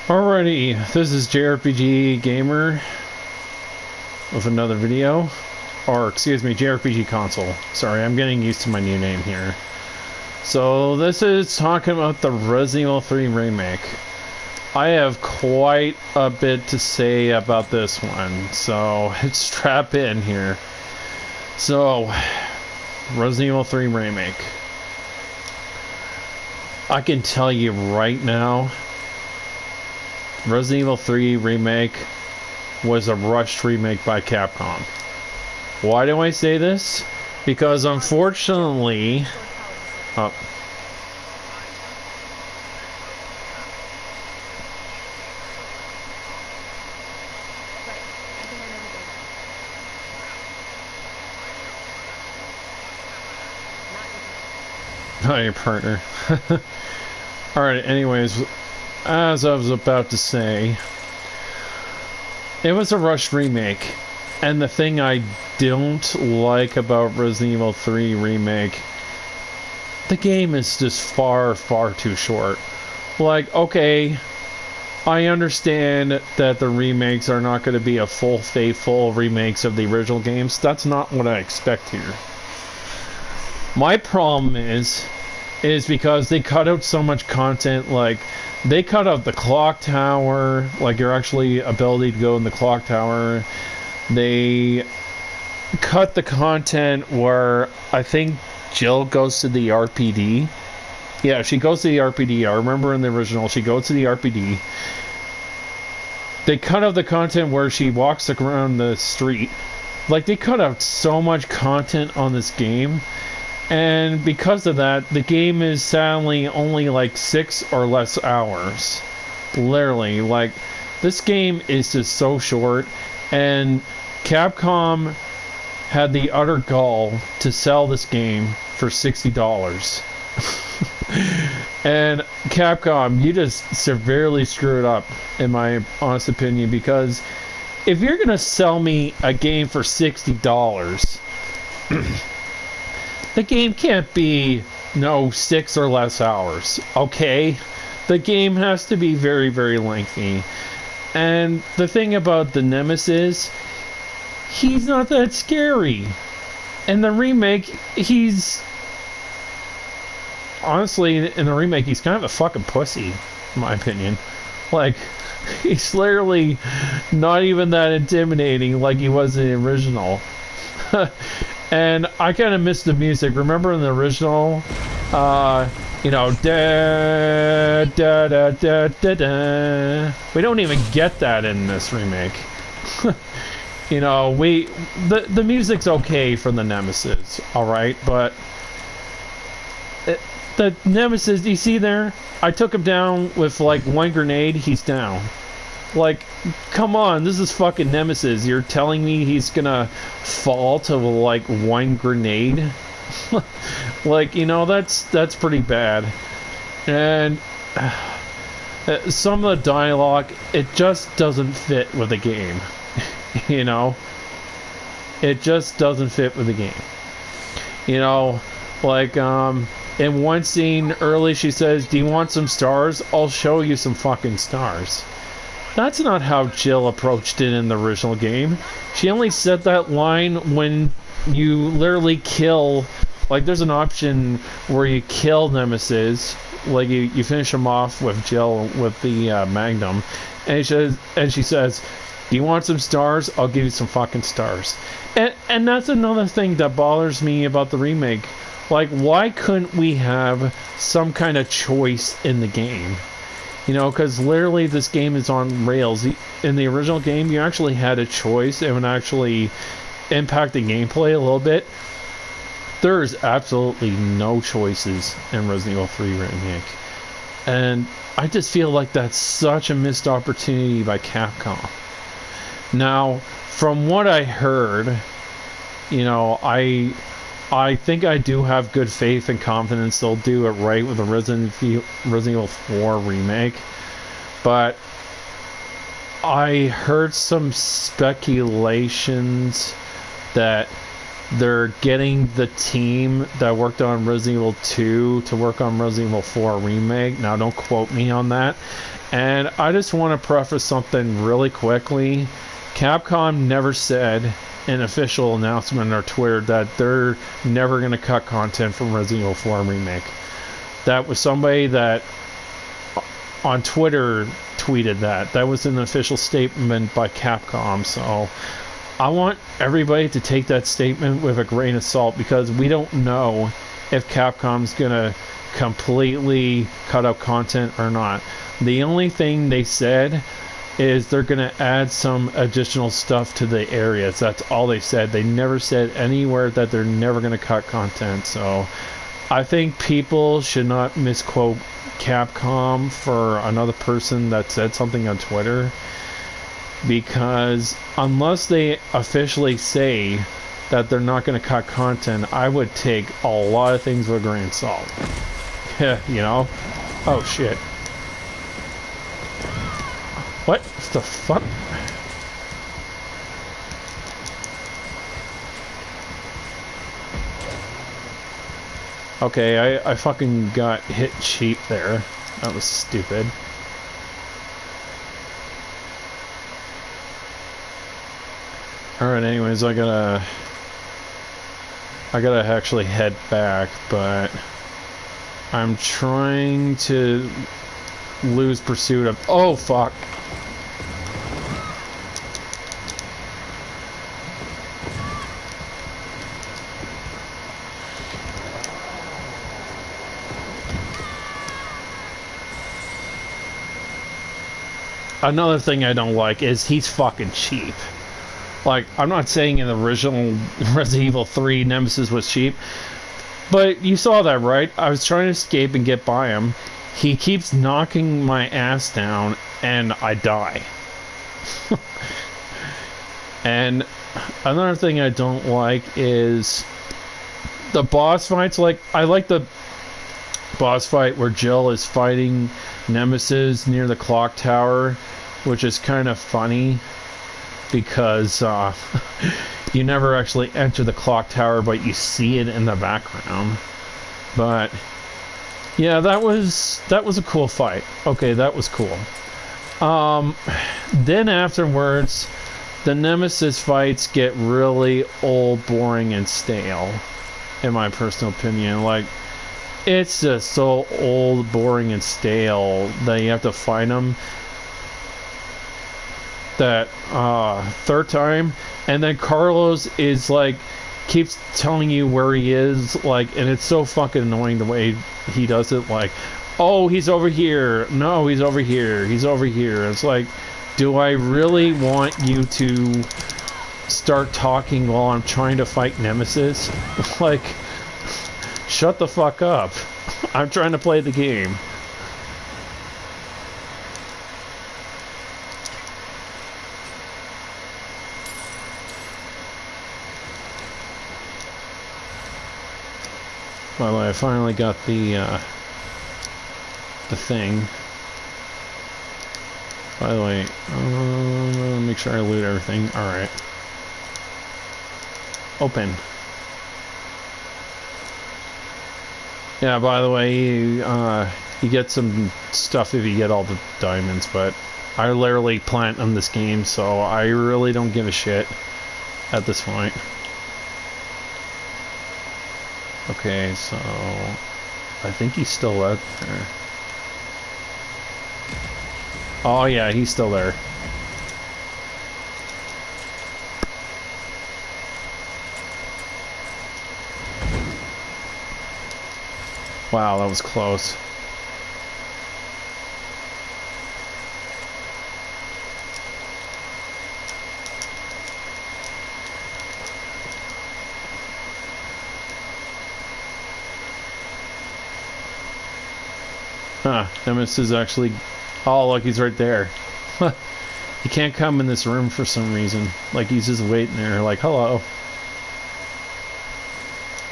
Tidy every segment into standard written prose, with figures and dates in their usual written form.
Alrighty, this is JRPG Gamer with another video. Or, excuse me, JRPG Console. Sorry, I'm getting used to my new name here. So, this is talking about the Resident Evil 3 remake. I have quite a bit to say about this one, so strap in here. So, Resident Evil 3 remake. I can tell you right now, Resident Evil 3 remake was a rushed remake by Capcom. Why do I say this? Because unfortunately... Oh. Oh, your partner. Alright, anyways, as I was about to say, it was a rushed remake, and the thing I don't like about Resident Evil 3 remake, the game is just far too short. Like, okay, I understand that the remakes are not going to be a full faithful remakes of the original games. That's not what I expect here. My problem is because they cut out so much content. Like, they cut out the clock tower, like your actually ability to go in the clock tower. They cut the content where I think Jill goes to the RPD. Yeah, she goes to the RPD. I remember in the original, she goes to the RPD. They cut out the content where she walks around the street. Like, they cut out so much content on this game. And because of that, the game is sadly only like 6 or less hours. Literally, like, this game is just so short, and Capcom had the utter gall to sell this game for $60. And Capcom, you just severely screwed up, in my honest opinion, because if you're gonna sell me a game for $60, the game can't be, no, 6 or less hours, okay? The game has to be very lengthy. And the thing about the Nemesis, he's not that scary. In the remake, he's... Honestly, in the remake, he's kind of a fucking pussy, in my opinion. Like, he's literally not even that intimidating like he was in the original. And I kind of miss the music. Remember in the original, you know, da da da da da da. We don't even get that in this remake. You know, the music's okay for the Nemesis, all right, but the Nemesis, you see there? I took him down with like one grenade. He's down. Like, come on, this is fucking Nemesis. You're telling me he's gonna fall to like one grenade? Like, you know, that's pretty bad. And some of the dialogue, it just doesn't fit with the game. You know? It just doesn't fit with the game. You know, like, in one scene early she says, "Do you want some stars? I'll show you some fucking stars." That's not how Jill approached it in the original game. She only said that line when you literally kill... Like, there's an option where you kill Nemesis. Like, you finish him off with Jill with the Magnum. And she says, "Do you want some stars? I'll give you some fucking stars." And that's another thing that bothers me about the remake. Like, why couldn't we have some kind of choice in the game? You know, because literally this game is on rails. In the original game, you actually had a choice. It would actually impact the gameplay a little bit. There is absolutely no choices in Resident Evil 3 remake. And I just feel like that's such a missed opportunity by Capcom. Now, from what I heard, you know, I think I do have good faith and confidence they'll do it right with the Resident Evil 4 remake. But I heard some speculations that they're getting the team that worked on Resident Evil 2 to work on Resident Evil 4 remake. Now, don't quote me on that. And I just want to preface something really quickly. Capcom never said an official announcement on Twitter that they're never going to cut content from Resident Evil 4 Remake. That was somebody that on Twitter tweeted that. That was an official statement by Capcom, so I want everybody to take that statement with a grain of salt, because we don't know if Capcom's gonna completely cut out content or not. The only thing they said is they're gonna add some additional stuff to the areas. That's all they said. They never said anywhere that they're never gonna cut content, so I think people should not misquote Capcom for another person that said something on Twitter, because unless they officially say that they're not going to cut content, I would take a lot of things with a grain of salt. You know? Oh shit. What the fuck? Okay, I fucking got hit cheap there. That was stupid. Alright, anyways, I gotta actually head back, but I'm trying to lose pursuit of... Oh, fuck! Another thing I don't like is he's fucking cheap. Like, I'm not saying in the original Resident Evil 3 Nemesis was cheap, but you saw that, right? I was trying to escape and get by him. He keeps knocking my ass down, and I die. And another thing I don't like is the boss fights. Like, I like the boss fight where Jill is fighting Nemesis near the clock tower, which is kind of funny because you never actually enter the clock tower, but you see it in the background. But yeah, that was a cool fight. Okay, that was cool. Then afterwards, the Nemesis fights get really old, boring, and stale, in my personal opinion. Like, it's just so old, boring, and stale that you have to fight them that third time, and then Carlos is like keeps telling you where he is, like, and it's so fucking annoying the way he does it. Like, oh, he's over here, no, he's over here, he's over here. It's like, do I really want you to start talking while I'm trying to fight Nemesis? Like, shut the fuck up. I'm trying to play the game. By the way, I finally got the thing. By the way, make sure I loot everything. Alright. Open. Yeah, by the way, you get some stuff if you get all the diamonds, but I literally plant on this game, so I really don't give a shit at this point. Okay, so I think he's still out there. Oh yeah, he's still there. Wow, that was close. Huh, Nemesis is actually... Oh, look, he's right there. He can't come in this room for some reason. Like, he's just waiting there, like, hello.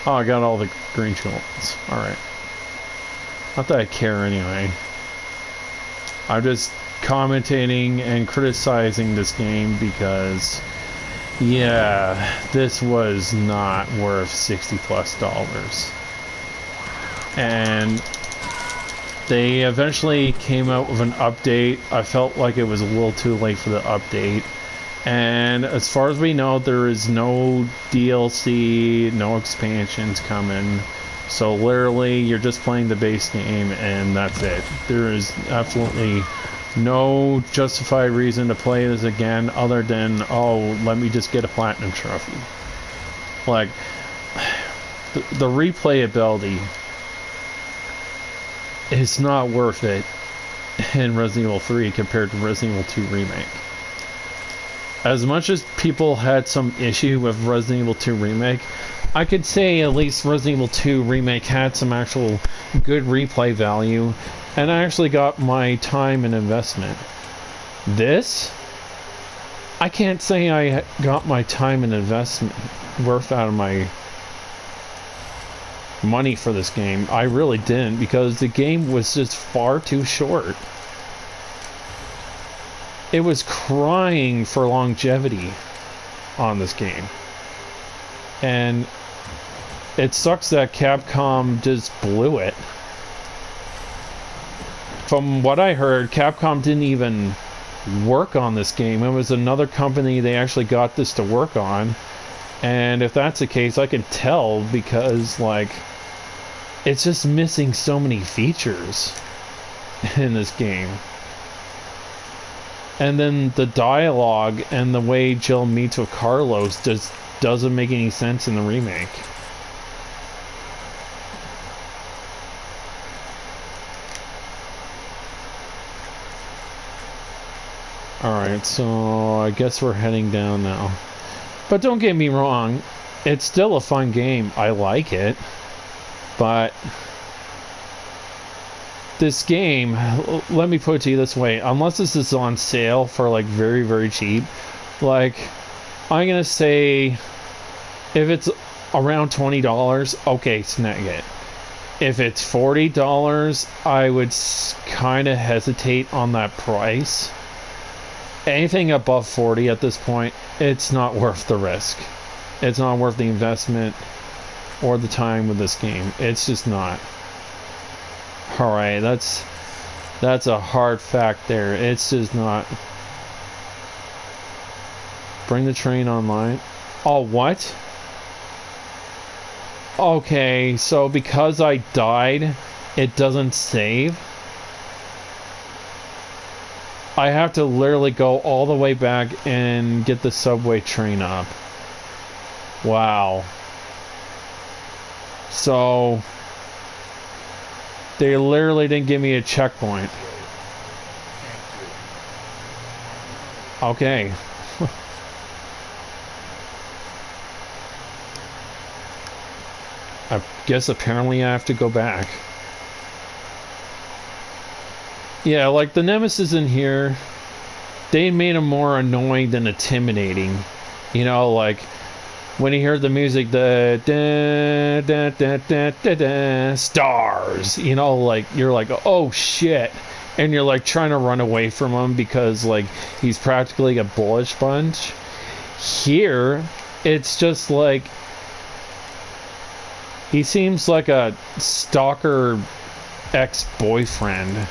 Oh, I got all the green jewels. Alright. Not that I care anyway. I'm just commentating and criticizing this game because, yeah, this was not worth $60+. And They eventually came out with an update. I felt like it was a little too late for the update. And as far as we know, there is no DLC, no expansions coming. So literally, you're just playing the base game and that's it. There is absolutely no justified reason to play this again other than, oh, let me just get a platinum trophy. Like, the replayability is not worth it in Resident Evil 3 compared to Resident Evil 2 Remake. As much as people had some issue with Resident Evil 2 Remake, I could say at least Resident Evil 2 Remake had some actual good replay value, and I actually got my time and investment. This, I can't say I got my time and investment worth out of my money for this game. I really didn't, because the game was just far too short. It was crying for longevity on this game. And it sucks that Capcom just blew it. From what I heard, Capcom didn't even work on this game. It was another company they actually got this to work on. And if that's the case, I can tell, because, like, it's just missing so many features in this game. And then the dialogue and the way Jill meets with Carlos just doesn't make any sense in the remake. Alright, so I guess we're heading down now. But don't get me wrong, it's still a fun game. I like it. But this game, let me put it to you this way, unless this is on sale for like very, very cheap, like, I'm gonna say if it's around $20, okay, snag it. If it's $40, I would kind of hesitate on that price. Anything above 40 at this point, it's not worth the risk. It's not worth the investment or the time with this game. It's just not. Alright, that's a hard fact there. It's just not. Bring the train online. Oh, what? Okay, so because I died, it doesn't save? I have to literally go all the way back and get the subway train up. Wow. So they literally didn't give me a checkpoint. Okay. I guess apparently I have to go back. Yeah, like the Nemesis in here, they made him more annoying than intimidating. You know, like when you hear the music, the da, da, da, da, da, da, stars, you know, like you're like, oh shit, and you're like trying to run away from him because like he's practically a bullet sponge. Here, it's just like he seems like a stalker ex-boyfriend.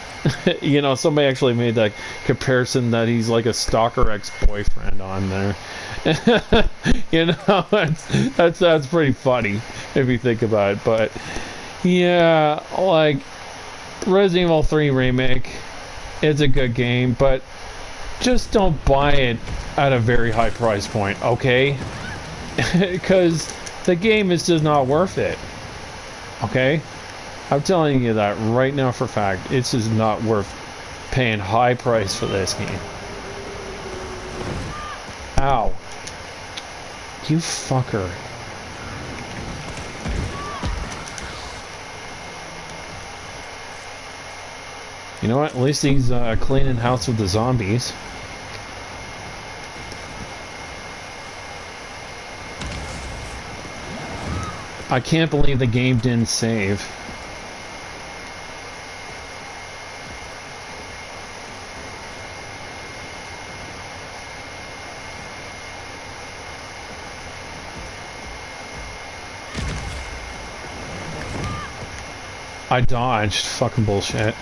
You know, somebody actually made that comparison that he's like a stalker ex-boyfriend on there. You know, that's pretty funny if you think about it. But yeah, like Resident Evil 3 Remake, it's a good game, but just don't buy it at a very high price point, okay? Because the game is just not worth it. Okay? I'm telling you that right now for a fact. It's just not worth paying high price for this game. Ow. You fucker. You know what? At least he's cleaning house with the zombies. I can't believe the game didn't save. I dodged. Fucking bullshit.